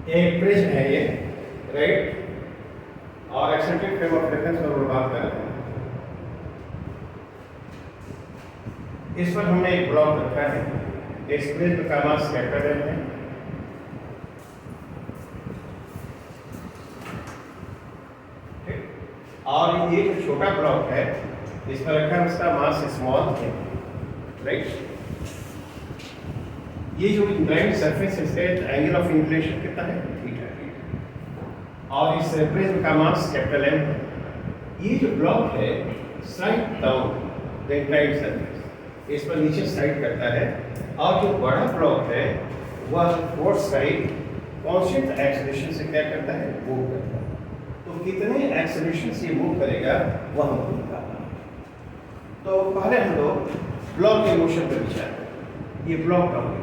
एक प्रिज्म है ये, राइट, और एक्सेंट्रिक फ्रेम ऑफ रेफरेंस पर हम बात कर रहे हैं। इस पर हमने एक ब्लॉक रखा है, इस प्रिज्म का मास कैपिटल है, और ये जो छोटा ब्लॉक है इस पर रखा है, उसका मास स्मॉल है, राइट। ये जो इंक्लाइंड सरफेस है एंगल ऑफ इंक्लिनेशन कितना है, थीटा, और इस प्रिज्म का मास कैपिटल एम है। ये जो ब्लॉक है slide down the inclined surface, इस पर नीचे स्लाइड करता है, और जो बड़ा ब्लॉक है वह फोर्थ साइड कांस्टेंट एक्सेलरेशन से क्या करता है, मूव करता है। तो कितने एक्सेलरेशन से मूव करेगा वह हमको निकालना है। तो पहले हम लोग ब्लॉक के मोशन पर विचार करें। ये ब्लॉक का मोशन,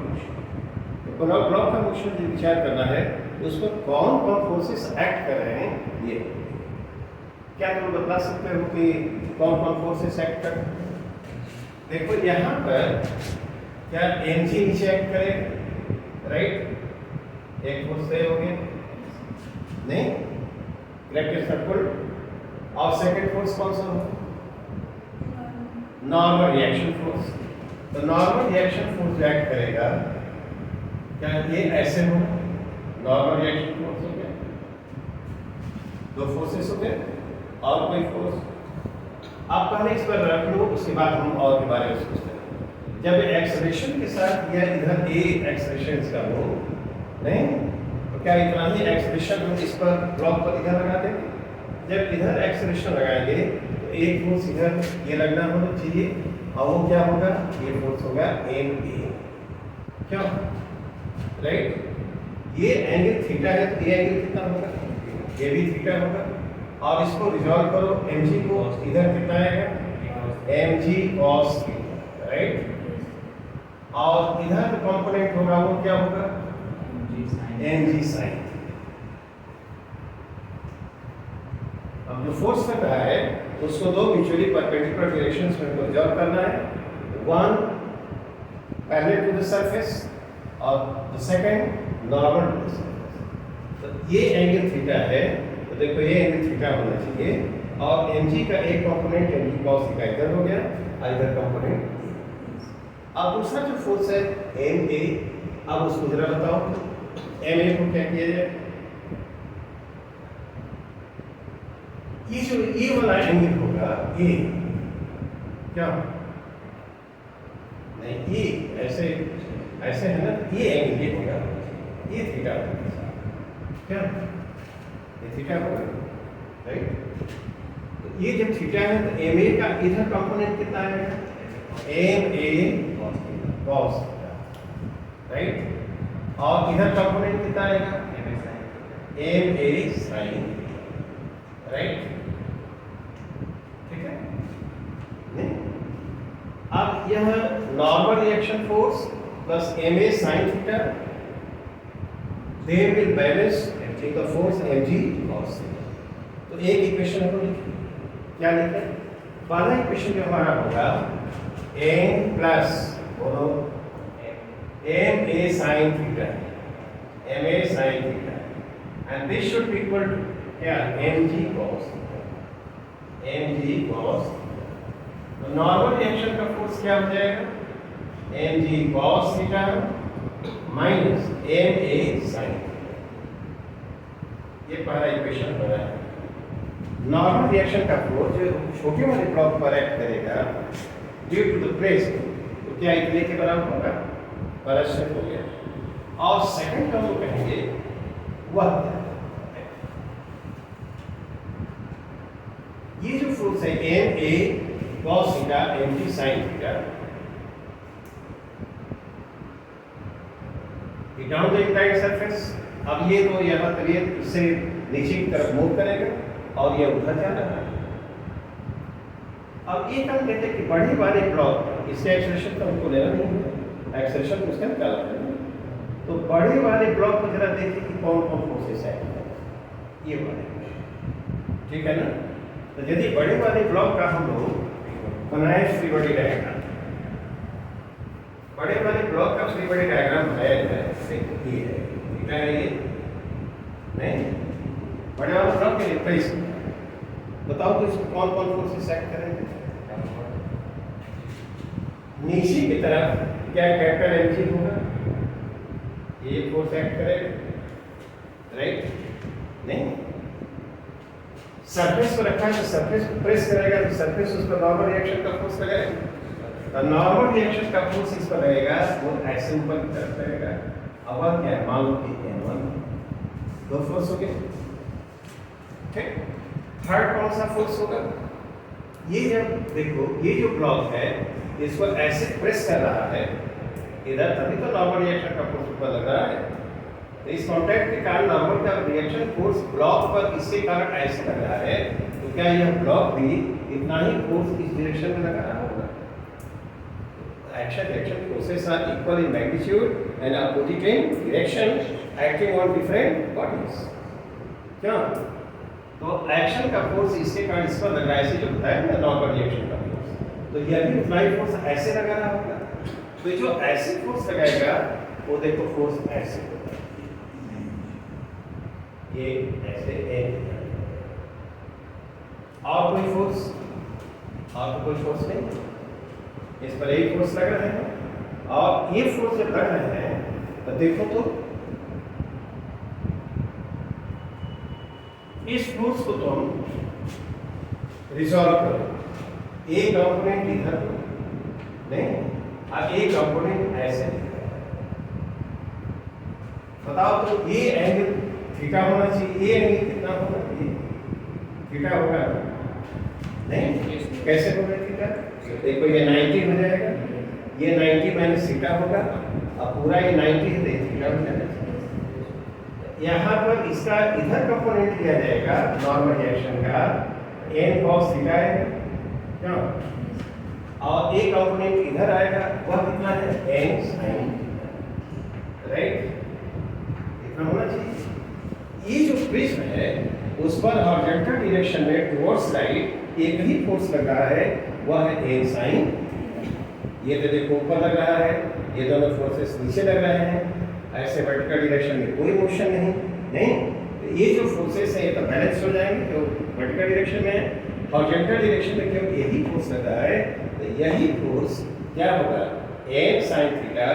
तो ब्लॉक का मोशन जो विचार करना है उस पर कौन कौन फोर्सेस एक्ट कर रहे हैं, ये क्या तुम बता सकते हो कि कौन कौन फोर्सेस एक्ट कर रहे हैं? देखो यहाँ पर क्या mg नीचे एक्ट करेगा, राइट, एक फोर्स से हो गया, नहीं, ग्रेविटेशनल पुल, और सेकंड फोर्स कौन सा होगा, नॉर्मल रिएक्शन फोर्स। तो नॉर्मल रिएक्शन फोर्स जो एक्ट करेगा क्या ये ऐसे हो, नॉर्मल रिएक्शन फोर्स हो गया, दो फोर्सेस हो गए, और कोई फोर्स। आप पहले इस पर रख लो, उसके बाद हम और के बारे में सोचते हैं। जब एक्सेलरेशन के साथ या इधर ए एक्सेलरेशन का हो, नहीं, तो क्या इतना ही एक्सेलरेशन हम इस पर ब्लॉक पर इधर लगा देंगे? जब इधर एक्सेलरेशन लगाएंगे तो एक फोर्स इधर ये लगना होना चाहिए, और वो क्या होगा, ये फोर्स होगा एम ए, क्यों, राइट। ये एंगल थीटा है तो ये एंगल कितना होगा, ये भी थीटा होगा, और इसको रिजॉल्व करो, mg को इधर कितना आएगा, mg cos थीटा, राइट, और इधर जो कंपोनेंट होगा वो क्या होगा, mg sin। अब जो फोर्स कर रहा है उसको दो म्यूचुअली परपेंडिकुलर डायरेक्शंस में रिजॉल्व करना है, one parallel to the surface और the second normal to the surface. तो ये एंगल थीटा है, तो देखो ये एंगल थीटा होना चाहिए, और mg का एक कंपोनेंट mg cos थीटा इधर हो गया, इधर कंपोनेंट। अब दूसरा जो फोर्स है ma, अब उसको जरा बताओ, ma को क्या किया जाए, ये जो ये वाला एंगल होगा ये क्या, नहीं ये ऐसे ऐसे है ना, ये एंगल ये होगा, ये थीटा होगा, क्या ये थीटा होगा, राइट। तो ये जब थीटा है तो एम ए का इधर कंपोनेंट कितना है, M A cos theta, right, और इधर कंपोनेंट कितना आएगा, एम ए साइन, राइट, ठीक है। नहीं, अब यह normal reaction force plus M A sine theta, they will balance take the force mg cos theta। तो एक इक्वेशन हम लिखें, क्या लिखें, पहला इक्वेशन जो हमारा होगा m प्लस बोलो m a sin theta, m a sin theta, and this should be equal to क्या, mg cos theta, mg cos theta। तो नॉर्मल रिएक्शन का फोर्स क्या हो जाएगा, mg cos theta minus M A sine. ये पहला equation बना है। नॉर्मल रिएक्शन का फोर्स जो छोटे वाले ब्लॉक पर एक्ट करेगा ड्यू टू द प्रेस, तो क्या इतने के बराबर होगा, परस्पर हो गया। और सेकंड टर्म को कहेंगे वह ये जो फोर्स है M A cos theta M G sine theta, down the inclined surface. अब ये तो यहाँ पर ये इससे नीचे की तरफ मूव करेगा और ये उधर जा रहा है। अब ये हम कहते हैं कि बड़े वाले ब्लॉक इससे एक्सेलरेशन तो हमको लेना नहीं है, एक्सेलरेशन तो उसका निकालना है। तो बड़े वाले ब्लॉक को जरा देखिए कि कौन कौन फोर्सेस है, ये वाले, ठीक है ना। तो यदि बड़े वाले ब्लॉक का हम लोग बनाए फ्री बॉडी डायग्राम, बड़े वाले ब्लॉक का फ्री बॉडी डायग्राम है, ये है, ये नहीं, बड़े वाले ब्लॉक के लिए प्रेस। बताओ तो इसमें कौन कौन फोर्सेस एक्ट करेंगे? नीचे की तरफ क्या कैपिटल एनर्जी होगा, ये फोर्स एक्ट करेगा, राइट? नहीं, सरफेस को रखा है तो सरफेस को प्रेस करेगा तो सरफेस उस पर नॉर्मल रिएक्शन का फोर्स लगेगा, तो नॉर्मल रिएक्शन का फोर्स इस पर लगेगा, वो ऐसे ऊपर की तरफ लगेगा। अब क्या है, मान लो कि N1 दो फोर्स हो गए, ठीक। थर्ड कौन सा फोर्स होगा? ये जब देखो ये जो ब्लॉक है इसको ऐसे प्रेस कर रहा है इधर, तभी तो नॉर्मल रिएक्शन का फोर्स ऊपर लग रहा है। तो इस कॉन्टैक्ट के कारण नॉर्मल का रिएक्शन फोर्स ब्लॉक पर इसके कारण ऐसे लग रहा है, तो क्या यह ब्लॉक भी इतना ही फोर्स इस डायरेक्शन में लगा रहा होगा? Action reaction forces are equal in magnitude and opposite in direction, acting on different bodies. क्या? तो एक्शन का फोर्स इसके कारण इस पर लग रहा है, ऐसे जो बताया ना नॉर्मल रिएक्शन का फोर्स, तो यह भी उतना ही फोर्स ऐसे लगा रहा होगा। तो जो ऐसे फोर्स लगाएगा वो देखो फोर्स ऐसे होगा, ये ऐसे और कोई फोर्स, और तो कोई फोर्स नहीं, इस पर एक फोर्स लग रहे हैं। और ये फोर्स जब लग रहे हैं तो देखो तो इस फोर्स को तुम रिजॉल्व करो, एक कंपोनेंट इधर नहीं और एक कंपोनेंट ऐसे, बताओ तो ये एंगल थीटा होना चाहिए, ये एंगल कितना होगा, ये थीटा होगा नहीं, कैसे होगा थीटा? देखो ये 90 हो जाएगा, ये 90 माइनस थीटा होगा, अब पूरा ये 90 है तो थीटा हो जाएगा। यहाँ पर इसका इधर कंपोनेंट लिया जाएगा नॉर्मल रिएक्शन का, n cos थीटा है क्या, और एक कंपोनेंट इधर आएगा, वह कितना है, n sin, राइट? इतना होना चाहिए। ये जो प्रिज्म है उस पर हॉरिजॉन्टल डायरेक्शन में टुवर्ड्स राइट एक ही फोर्स लग रहा है, वह है n sin। ये तो देखो ऊपर लग रहा है, ये दोनों फोर्सेस नीचे लग रहे हैं, ऐसे वर्टिकल डायरेक्शन में कोई मोशन नहीं, तो ये जो फोर्सेस है ये तो बैलेंस हो जाएंगे, जो वर्टिकल डायरेक्शन में है, हॉरिजॉन्टल डायरेक्शन में केवल यही फोर्स लग रहा है, तो यही फोर्स क्या होगा, n sin theta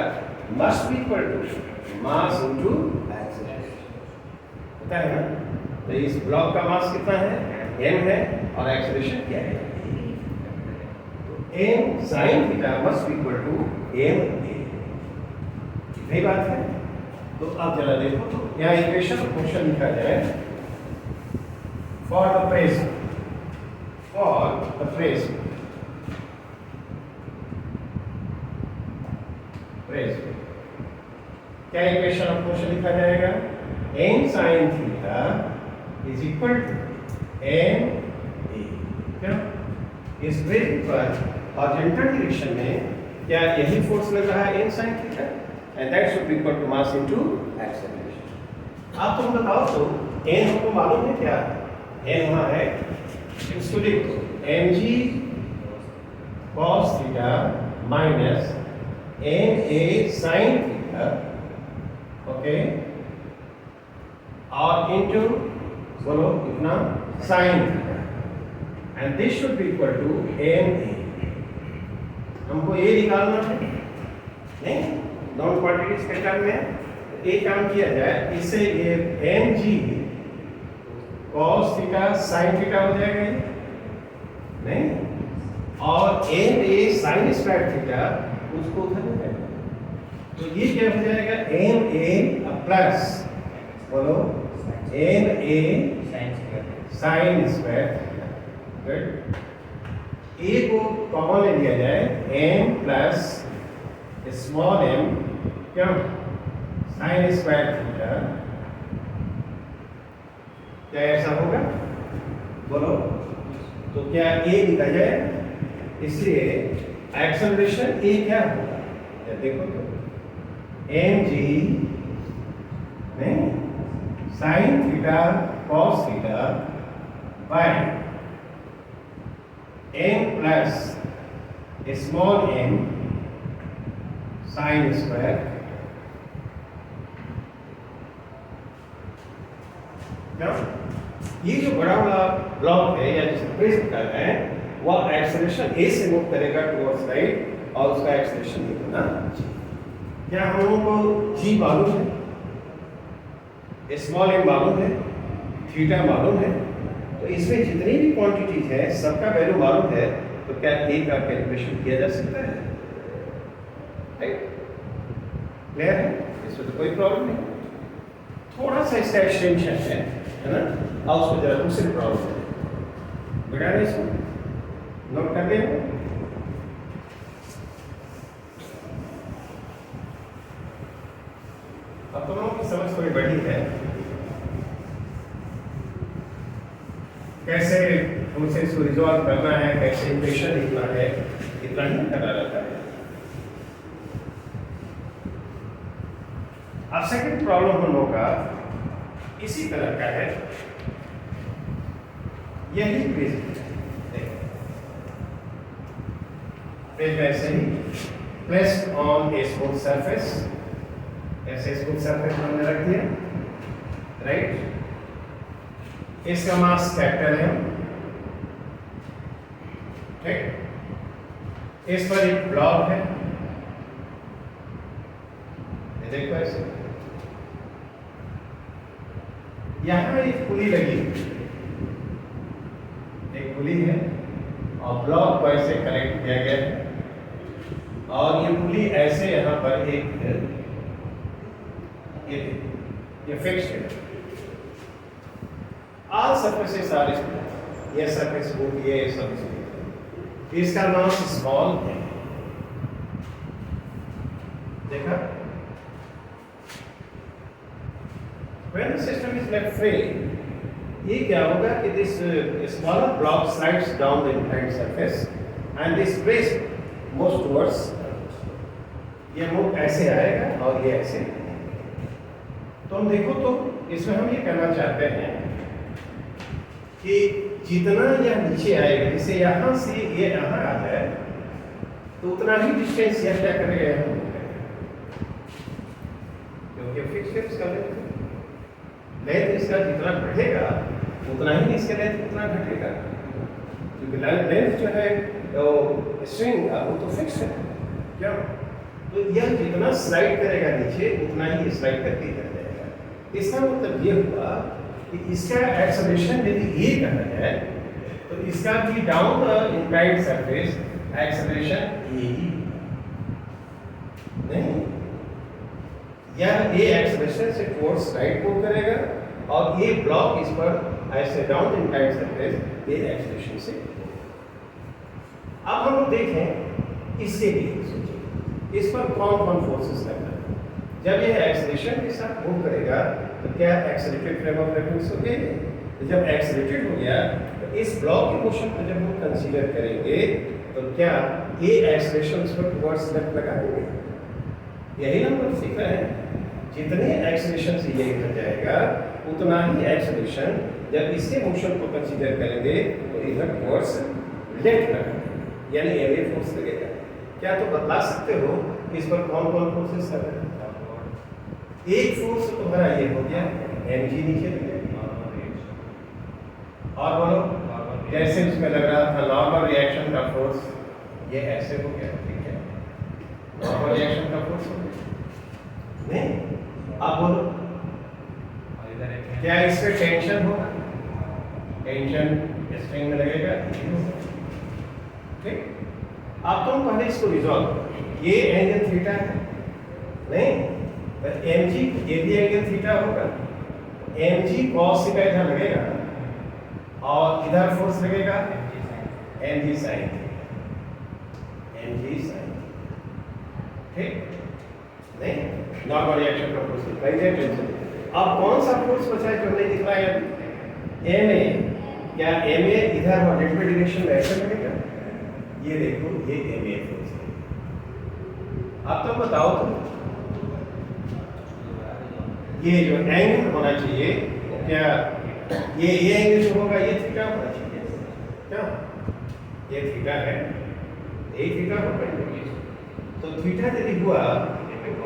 must be equal to mass into acceleration, पता है ना? तो इस ब्लॉक का मास कितना है, m है, और एक्सीलरेशन क्या है, m sin theta must be equal to m a, यही बात है। तो अब जरा देखो तो यहाँ इक्वेशन क्वेश्चन लिखा जाए, फॉर द प्रिज्म, क्या इक्वेशन ऑफ क्वेश्चन लिखा जाएगा, n sin theta is equal to m a, क्या इस प्रिज्म पर हॉरिजॉन्टल डायरेक्शन में क्या यही फोर्स लग रहा है, n sin theta, and that should be equal to mass into acceleration। आप तुम बताओ तो n हमको मालूम है क्या, n वहाँ है, इसको लिखो mg cos theta minus ma sin theta, okay, और इनटू बोलो कितना sin theta, and this should be equal to ma। हमको ये निकालना है, नहीं नॉन क्वांटिटीज के टर्म में एक काम किया जाए, इससे ये mg cos theta sin theta हो जाएगा ये, नहीं, और ma sin स्क्वायर थीटा उसको उधर ले जाएगा, तो ये क्या हो जाएगा, ma प्लस बोलो ma sin square theta, good. a को कॉमन ले लिया जाए, m प्लस स्मॉल m क्या साइन स्क्वायर थीटा, क्या ऐसा होगा, बोलो तो क्या a लिखा जाए, इसलिए एक्सेलरेशन a क्या होगा, देखो तो mg नहीं sign theta cos theta by m plus small m sine square, क्या ये जो बड़ा वाला ब्लॉक है या जिसे प्रेस कर रहे हैं वह एक्सेलरेशन ए से मूव करेगा टुवर्ड्स राइट और उसका एक्सेलरेशन कितना g। क्या हम लोगों को g मालूम है, स्मॉल m मालूम है, थीटा मालूम है, तो इसमें जितनी भी क्वांटिटीज है सबका वैल्यू मालूम है, तो क्या a का कैलकुलेशन किया जा सकता है? राइट, क्लियर है? इसमें तो कोई प्रॉब्लम नहीं। थोड़ा सा इसका एक्सटेंशन है ना, और उसको जरा दूसरी प्रॉब्लम है बता रहे इसको नोट कर ले। अब तुम लोगों की समझ थोड़ी बड़ी है, कैसे हमसे इसको रिजॉल्व करना है, कैसे इक्वेशन लिखना है, इतना ही करना रहता है। अब सेकंड प्रॉब्लम हम लोग का इसी तरह का है, यही प्रिज्म ऐसे ही placed on a smooth surface, ऐसे स्मूथ सरफेस हमने रख दिया, राइट। इसका मास कैपिटल है, ठीक। इस पर एक ब्लॉक है, ये देखो ऐसे, यहां एक पुली लगी, एक पुली है और ब्लॉक को ऐसे कनेक्ट किया गया है और ये पुली ऐसे यहां पर एक ये फिक्स है। ऑल सरफेसेस आर स्मूथ, ये सरफेस स्मूथ, ये सब स्मूथ, इसका मास स्मॉल है, देखा। When the system is left free, ये क्या होगा कि this smaller block slides down the inclined surface and this place moves towards, ये मूव ऐसे आएगा और ये ऐसे। तो हम देखो तो इसमें हम ये कहना चाहते हैं कि जितना यह नीचे आएगा, जैसे यहाँ से ये यहाँ आ जाए तो उतना ही डिस्टेंस यह क्या करेगा, यहाँ क्योंकि फिक्स लेंथ का लेंथ इसका जितना बढ़ेगा उतना ही इसके लेंथ उतना घटेगा, क्योंकि लेंथ जो है तो स्ट्रिंग का वो तो फिक्स है क्या। तो यह जितना स्लाइड करेगा नीचे उतना ही स्लाइड करके कर जाएगा। इसका मतलब ये हुआ कि इसका एक्सेलरेशन यदि ये कहा जाए तो इसका भी down the inclined surface acceleration ये ही नहीं, यह ए एक्सेलरेशन से टुवर्ड्स राइट मूव करेगा और ये ब्लॉक इस पर ऐसे डाउन इंक्लाइंड सरफेस ये एक्सेलरेशन से। अब हम लोग देखें इसके लिए सोचिए इस पर कौन कौन फोर्सेस लगना है। जब यह एक्सेलरेशन के साथ मूव करेगा तो क्या एक्सेलरेटेड फ्रेम ऑफ रेफरेंस हो गया, तो जब एक्सेलरेटेड हो गया तो इस ब्लॉक के मोशन को जब हम कंसीडर करेंगे तो क्या ये एक्सेलरेशन उस पर टुवर्ड्स लेफ्ट लगा देंगे, यही हम लोग सीख रहे हैं। जितने एक्सेलरेशन से ये इधर जाएगा उतना ही एक्सेलरेशन जब इसके मोशन को कंसीडर करेंगे तो इधर टुवर्ड्स लेफ्ट लगेगा, यानी एवे फोर्स लगेगा। क्या तो बता सकते हो कि इस पर कौन कौन फोर्सेस लग रहे हैं? एक फोर्स तो तुम्हारा ये हो गया mg नीचे लगेगा, और बोलो जैसे उसमें लग रहा था नॉर्मल रिएक्शन का फोर्स ये ऐसे हो गया, ठीक है, नॉर्मल रिएक्शन का फोर्स हो गया नहीं। अब बोलो क्या इस पे टेंशन होगा, टेंशन स्ट्रिंग में लगेगा, ठीक। अब तुम पहले इसको रिजॉल्व करो, ये एंगल थीटा है नहीं, तो mg ये भी एंगल थीटा होगा, mg cos थीटा इधर लगेगा और इधर फोर्स लगेगा mg sin, ठीक नहीं, नॉर्मल रिएक्शन का फोर्स दिखाई दे टेंशन। अब कौन सा फोर्स बचा है जो नहीं दिख रहा है, ma, क्या ma इधर और नेट डायरेक्शन में ऐसे लगेगा, ये देखो ये ma फोर्स है। अब तो बताओ तो ये जो एंगल होना चाहिए क्या, ये एंगल जो होगा ये थीटा होना चाहिए क्या, ये थीटा है, ये थीटा होगा। तो थीटा यदि हुआ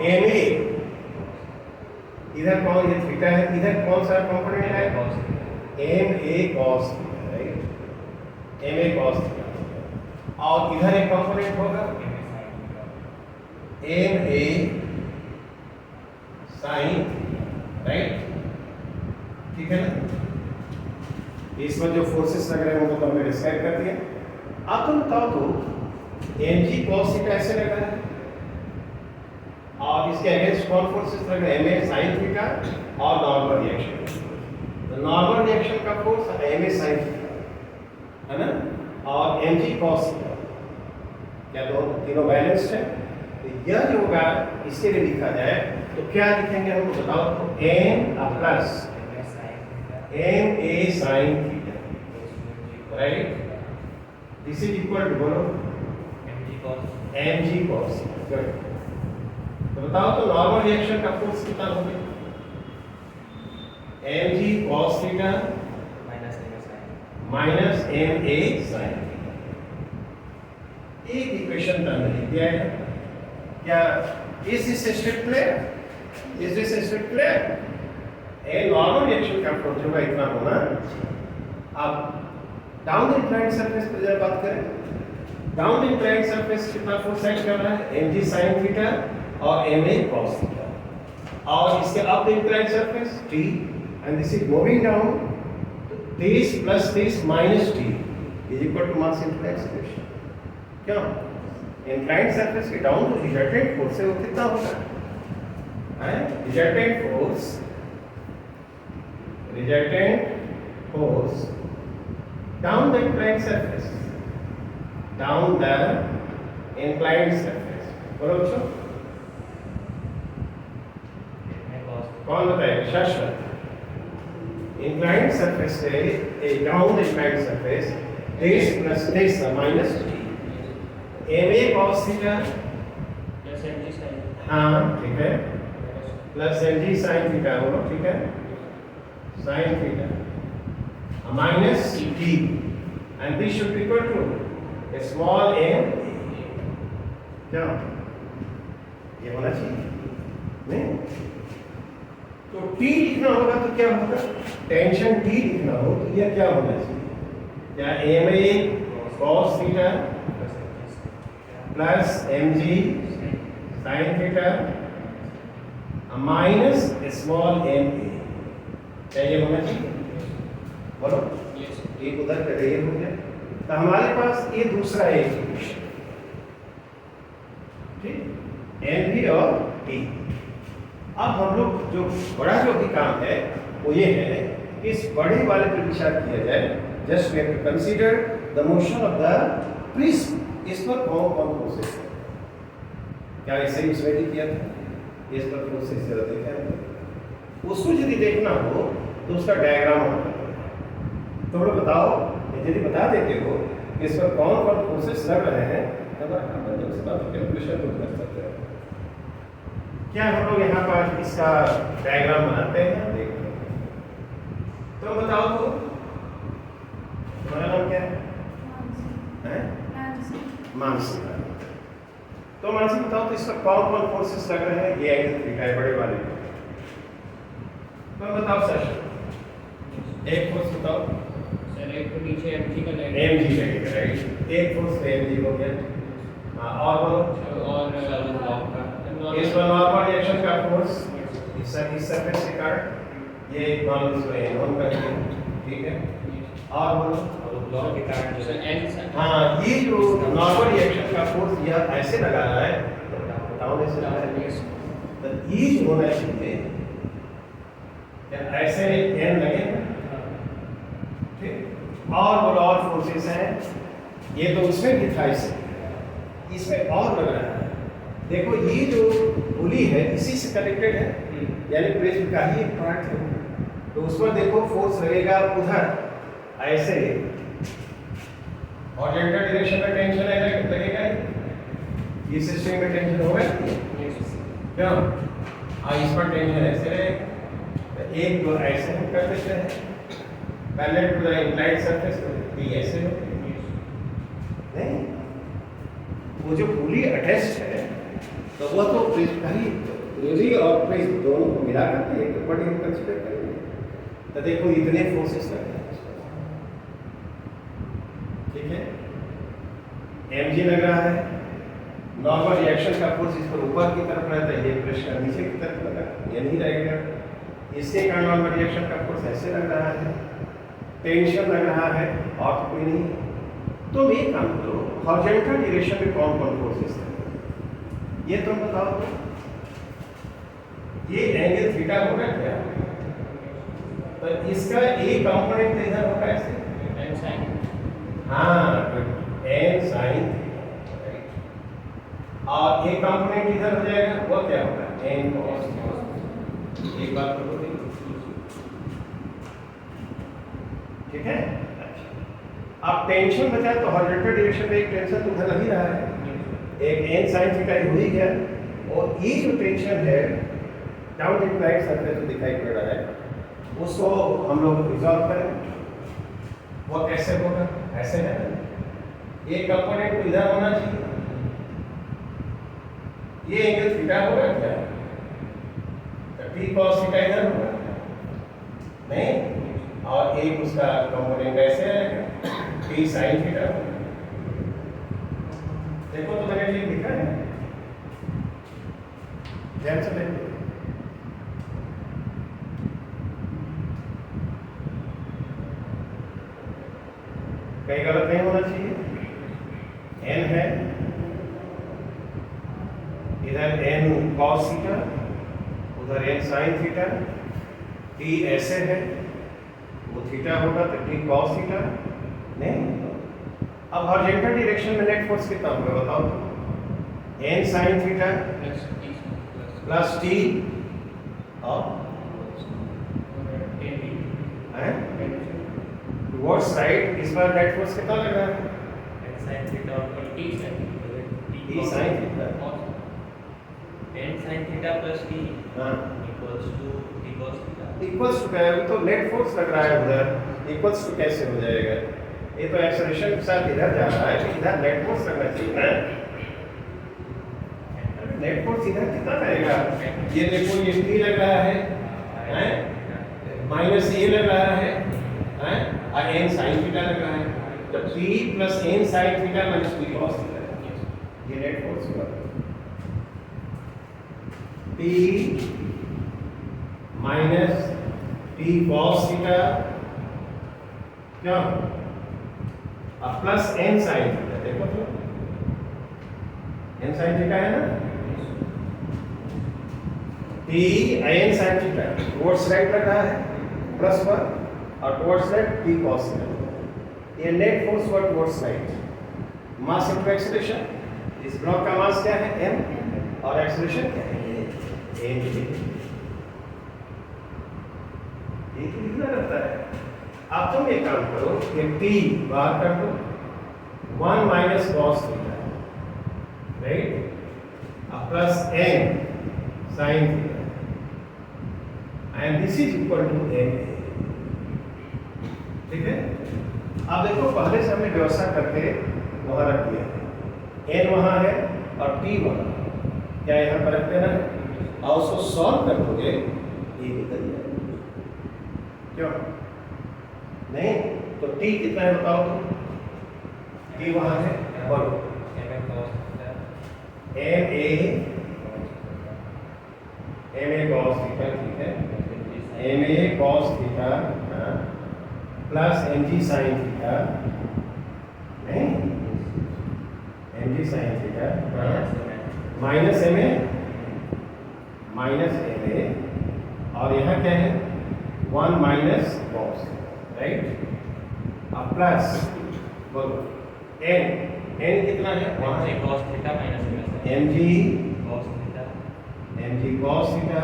ma, इधर कौन, ये थीटा है, इधर कौन सा कंपोनेंट है, M A cos theta, right, M A cos theta, और इधर एक कंपोनेंट होगा एम ए साइन, राइट, ठीक है ना। इसमें जो फोर्सेस लग रहे हैं वो तो हमने डिस्क्राइब कर दिया। अब तुम बताओ तो एम जी कॉस थीटा ऐसे लग रहा है और इसके अगेंस्ट कौन फोर्सेस लग रहे हैं, एम ए साइन थीटा और नॉर्मल रिएक्शन। तो नॉर्मल रिएक्शन का force M A sine theta है ना, और एम जी कॉस थीटा, क्या दो तीनों बैलेंस्ड है। तो यह जो होगा इसके लिए लिखा जाए तो क्या लिखेंगे हम बताओ तो, M plus M A sine theta, right, this is equal to बोलो एम जी कॉस। तो बताओ तो नॉर्मल रिएक्शन का फोर्स कितना होगा, M G cos theta minus M A sine theta. एक इक्वेशन तो हमने लिख दिया है। क्या is this strict clear, is this strict clear. ए नॉर्मल रिएक्शन का फोर्स होगा इतना होना। अब डाउन इंक्लाइंड सरफेस पर जब बात करें, डाउन इंक्लाइंड सरफेस कितना फोर्स एक्ट कर रहा है, एम जी साइन थीटा और एम ए कॉस थीटा, और इसके up inclined surface T, and this is moving down, this plus this minus T is equal to mass into acceleration. क्यों, inclined surface के down जो resultant force है वो कितना होगा, resultant force down the inclined surface, down the inclined surface, बोलो बच्चों, कौन बताएगा, शाश्वत। inclined surface से down the inclined surface, this plus this minus t, m a cos theta plus m g sin, हाँ ठीक है, plus m g sin theta, बोलो ठीक है, sin theta minus t, and this should be equal to a small m, क्या ये होना चाहिए नहीं, तो t लिखना होगा तो क्या होगा, टेंशन t लिखना हो तो यह क्या होना चाहिए, क्या M A cos theta plus M G sine theta minus small M A, क्या ये होना चाहिए, बोलो एक उधर पे ये हो गया। तो हमारे पास ये दूसरा एक इक्वेशन, ठीक, एन भी और टी। अब हम लोग जो बड़ा जो भी काम है वो ये है कि इस बड़े वाले पर विचार किया जाए। Just we have to consider the motion of the prism, इस पर कौन कौन फोर्सेस है, क्या इसे उसमें भी किया था, इस पर फोर्सेस ज़्यादा देखा है, उसको यदि देखना हो तो उसका डायग्राम होता है। तो लोग बताओ, यदि बता देते हो कि इस पर कौन कौन फोर्सेस लग रहे हैं तब हम लोग इसका कैलकुलेशन कर सकते हैं। क्या हम लोग यहाँ पर इसका डायग्राम बनाते हैं, देखते हैं। तो बताओ तो तुम्हारा नाम क्या है, मानसी। तो मानसी बताओ तो इस पर कौन कौन फोर्सेस लग रहे हैं, ये एंगल थीटा है बड़े वाले। तो बताओ सर, एक फोर्स बताओ सर, एक तो नीचे mg का लगेगा, mg लगेगा, राइट, एक फोर्स पे mg हो गया। हाँ और बोलो, और ब्लॉक का इस पर नॉर्मल रिएक्शन का फोर्स इस सरफेस के कारण ये मान लो इसमें n1 का है, ठीक है, और बोलो ब्लॉक के कारण जो n, हाँ ये जो नॉर्मल रिएक्शन का फोर्स यह ऐसे लगा रहा है, बताओ ऐसे लगा रहा है, तो ये जो होना चाहिए या ऐसे n लगेगा, ठीक, और बोलो और फोर्सेस हैं, ये तो उसमें भी था, इसमें और लग रहा है। देखो ये जो पुली है इसी से कनेक्टेड है, यानी प्रिज्म का ही एक पार्ट है, तो उस पर देखो फोर्स लगेगा उधर ऐसे, और जेंडर डायरेक्शन में टेंशन लगेगा, इस स्ट्रिंग में टेंशन होगा क्या, इस पर टेंशन ऐसे रहेगा, तो एक दो ऐसे हम कर देते हैं parallel to the inclined surface, ये ऐसे हो नहीं, वो जो पुली अटैच्ड है तो वह तो प्रिज्म का ही रिली और प्रेस दोनों को मिला करके एक बड़ी कंसिडर करेंगे तो देखो इतने फोर्सेस लग रहे हैं। ठीक है, mg लग रहा है, नॉर्मल रिएक्शन का फोर्स इस पर ऊपर की तरफ रहता है, ये प्रेशर नीचे की तरफ लगा, ये नहीं रहेगा। इसके कारण नॉर्मल रिएक्शन का फोर्स ऐसे लग रहा है, टेंशन लग रहा है और कोई नहीं। तो ये काम करो, हॉरिजॉन्टल डायरेक्शन में कौन कौन फोर्सेस है ये तुम बताओ। ये एंगल थीटा होगा क्या? तो इसका एक कंपोनेंट इधर होगा ऐसे, हाँ n sin और एक कंपोनेंट इधर हो जाएगा, वो क्या होगा n cos। एक बात तो बोली, ठीक है। अच्छा, अब टेंशन बचा तो हॉरिजॉन्टल डायरेक्शन में एक टेंशन तो उधर लग ही रहा है, एक n sin थीटा हो ही गया। और ये जो टेंशन है डाउन इंक्लाइंड सरफेस जो दिखाई पड़ रहा है उसको हम लोग रिजॉल्व करें। वो कैसे होगा? ऐसे है ना, एक कंपोनेंट तो इधर होना चाहिए, ये एंगल थीटा होगा क्या? तो t cos थीटा इधर होगा नहीं, और एक उसका कंपोनेंट ऐसे आएगा t sin थीटा होगा। देखो तो मैंने ये लिखा है, ध्यान से देखो। कहीं गलत नहीं होना चाहिए। n है, इधर n cos थीटा, उधर n sin थीटा, t ऐसे है, वो थीटा होगा तो t cos थीटा नहीं। अब हॉरिजॉन्टल डायरेक्शन में नेट फोर्स कितना होगा बताओ? n sin theta plus t और टुवर्ड्स राइट, इस बार नेट फोर्स कितना लग रहा है? n sin theta और t sin t sin theta n sin theta plus t हाँ equals to t cos theta। Equals to क्या है? तो नेट फोर्स लग रहा है उधर, इक्वल्स टू कैसे हो जाएगा? ये तो एक्सेलरेशन के साथ इधर जा रहा है, तो इधर नेट फोर्स लगना चाहिए ना। नेट फोर्स इधर कितना रहेगा? ये देखो ये t लग रहा है, हैं? माइनस a लग रहा है, हैं? और n sin थीटा लग रहा है, तो t plus n sin theta minus t cos theta, ये नेट फोर्स हुआ। t minus t cos theta क्या अब प्लस n sin थीटा, देखो तो n sin थीटा है ना, t n sin theta towards right लग रहा है प्लस 1 और towards right t cos theta. ये नेट फोर्स हुआ टुवर्ड्स राइट। मास इनटू एक्सेलरेशन, इस ब्लॉक का मास क्या है m और एक्सेलरेशन क्या है a। ये तो लिखना रहता है। अब तुम एक काम करो कि t बाहर कर दो, 1 माइनस cos थीटा राइट, अब plus n sin theta and this is equal to n। ठीक है, अब देखो पहले से हमने व्यवस्था करके वहां रख दिया है, n वहां है और t वहां, क्या यहाँ पर रख देना है और उसको सॉल्व कर दोगे ये निकल जाएगा। क्यों नहीं? तो t कितना है बताओ तो? t वहां है, बोलो ma cos थीटा, ठीक है, ma cos theta plus mg sin theta नहीं, mg sin theta minus ma और यहाँ क्या है 1 माइनस cos राइट, अब प्लस बोलो n कितना है वहाँ है cos theta minus mg cos theta cos theta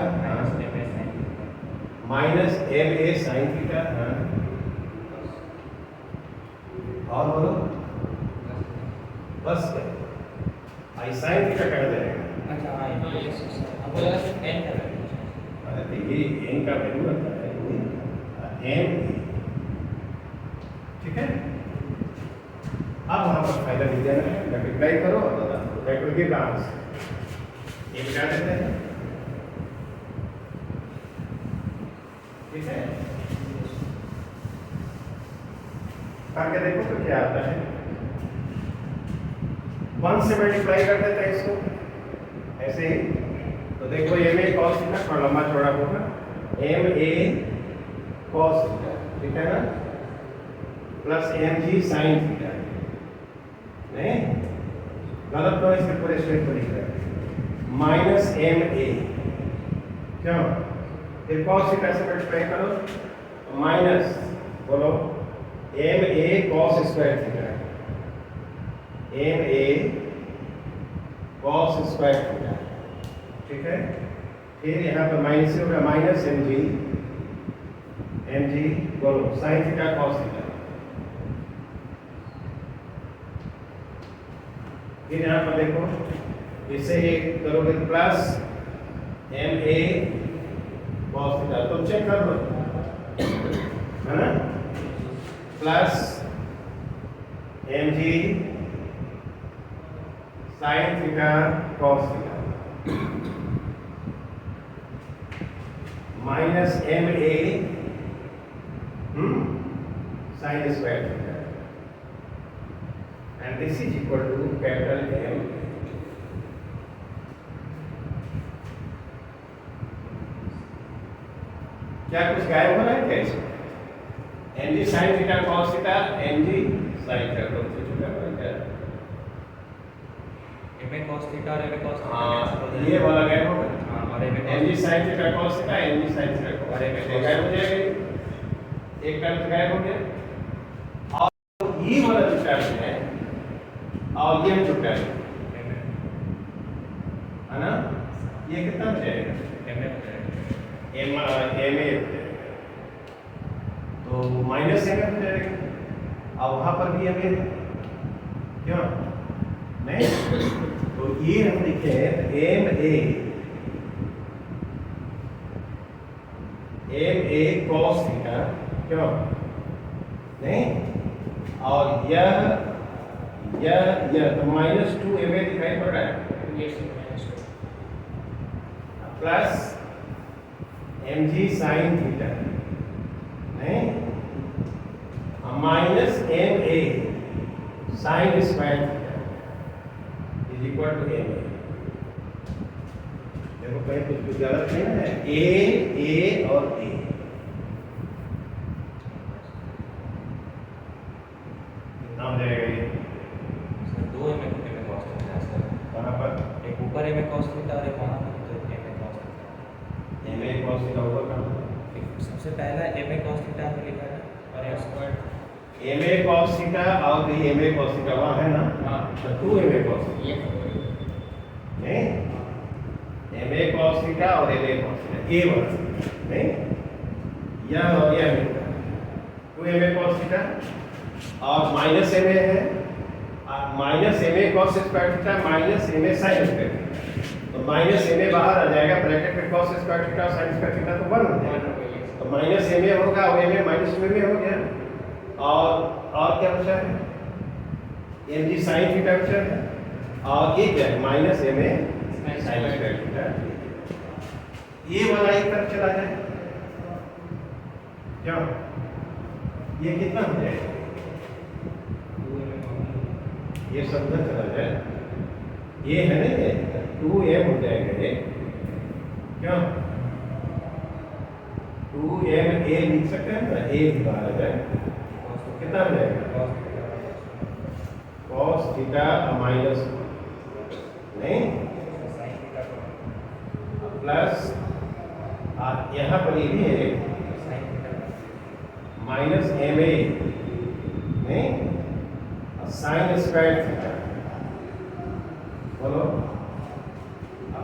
minus ma sin theta और बोलो बस आई sin थीटा कट जाएगा। अच्छा हाँ ये अब बोला n का वैल्यू, अरे ये n का वैल्यू आता है n, ठीक है। अब वहाँ पर फायदा लिख देना है, मल्टीप्लाई करो और बता दो दैट विल गिव आंसर। ये क्या देते हैं ठीक है, करके देखो तो क्या आता है। 1 से मल्टीप्लाई कर देते हैं इसको ऐसे ही, तो देखो एम ए कॉस थीटा थोड़ा लंबा चौड़ा होगा, एम ए कॉस थीटा, ठीक है ना, plus M G sine theta. नहीं गलत तो इसके पूरे स्ट्रेट पर लिख रहे हैं, माइनस एम ए, क्यों, फिर कॉस थीटा से मल्टीप्लाई करो, माइनस बोलो M A cos square theta, M A cos square theta, ठीक है। फिर यहाँ पर माइनस से होगा माइनस एम जी बोलो साइन थीटा कॉस थीटा। फिर यहाँ पर देखो इसे एक करोगे plus M A cos theta, तो चेक कर लो है ना, plus M G sine theta cos theta, minus M A sine square theta, and this is equal to capital M. क्या कुछ गायब हो रहा है क्या इसमें? M G sine theta cos theta, M G sine theta cos theta क्या? M A cos theta और एम ए cos थीटा हाँ ये वाला गायब होगा, हाँ और M A M G sine theta cos theta, M G sine theta cos, अरे मैं गायब हो जाएगा, एक टर्म से गायब हो गया। और ये वाला जो टर्म है और ये जो टर्म है ना, ये कितना हो जाएगा? एम ए एम ए तो माइनस एम ए हो जाएगा, और वहां पर भी एम ए है, क्यों नहीं? तो ये हम लिखे एम ए कॉस थीटा, क्यों नहीं, और यह तो -2 एम ए दिखाई पड़ रहा है, plus M G sine theta नहीं, minus M A sine square theta is equal to M A. देखो कहीं कुछ भी गलत नहीं है, ए और ए, कितना हो जाएगा ये? दो एम ए cos थीटा है कहाँ पर? एक ऊपर एम ए cos थीटा और एक वहाँ पर M A cos theta. M A cos theta ऊपर कहाँ पर? सबसे पहला एम ए cos थीटा हमने लिखा है और ये square M A cos theta और ये एम ए कॉस थीटा वहाँ है ना, हाँ तो 2 एम ए कॉस नहीं, एम ए कॉस थीटा और M A cos theta A वाला नहीं, यह और यह मिलता है 2 एम ए कॉस थीटा और माइनस एम ए है, minus M A cos square theta minus M A sine square theta, तो माइनस एम ए बाहर आ जाएगा, ब्रैकेट में कॉस स्क्वायर थीटा और साइन स्क्वायर थीटा तो 1 हो जाएगा, तो माइनस एम ए होगा और M A minus M A हो गया, और क्या बचा है? एम जी साइन थीटा बचा है, और ये क्या है? Minus M A sine square theta, ये वाला एक तरफ चला जाए, क्या ये कितना हो जाएगा? ये सब उधर चला जाए, ये है ना ये 2m हो जाएगा ये, क्या 2m a लिख सकते हैं ना, a भी बाहर आ जाए, कितना हो जाएगा? cos थीटा माइनस नहीं प्लस यहाँ पर ये भी है माइनस एम ए नहीं साइन स्क्वायर थीटा बोलो,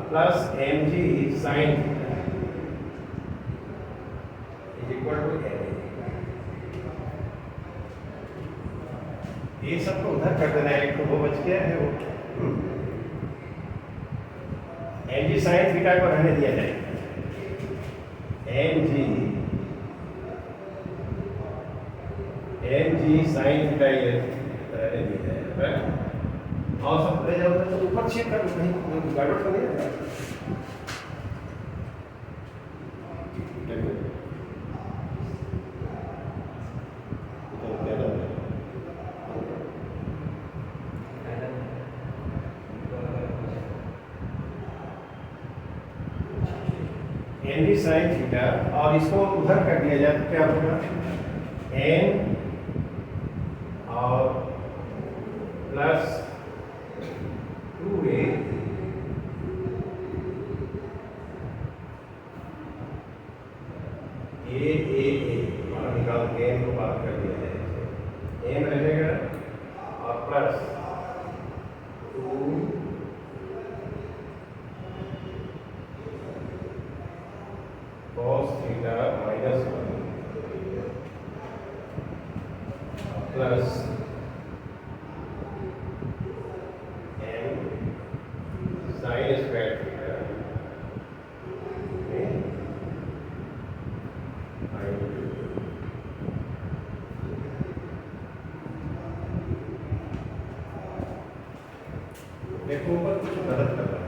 plus M G sine theta is equal to M A. ये सबको उधर कर देना है, एक तो वो बच गया है वो, एम जी साइन थीटा को रहने दिया जाएगा, एम जी साइन थीटा ये रहने दिया जाएगा, और सब ले जाओ तो ऊपर चेक कर लो कहीं गड़बड़ तो नहीं है। एन डी साइन थीटा, और इसको उधर कर दिया जाए तो क्या होगा, एन और प्लस 2a ए माना निकाल के एन को बात कर दिया जाए, एन रहेगा और plus 2 cos theta minus 1 plus n sin square theta देखो ऊपर कुछ गलत कर रहा है।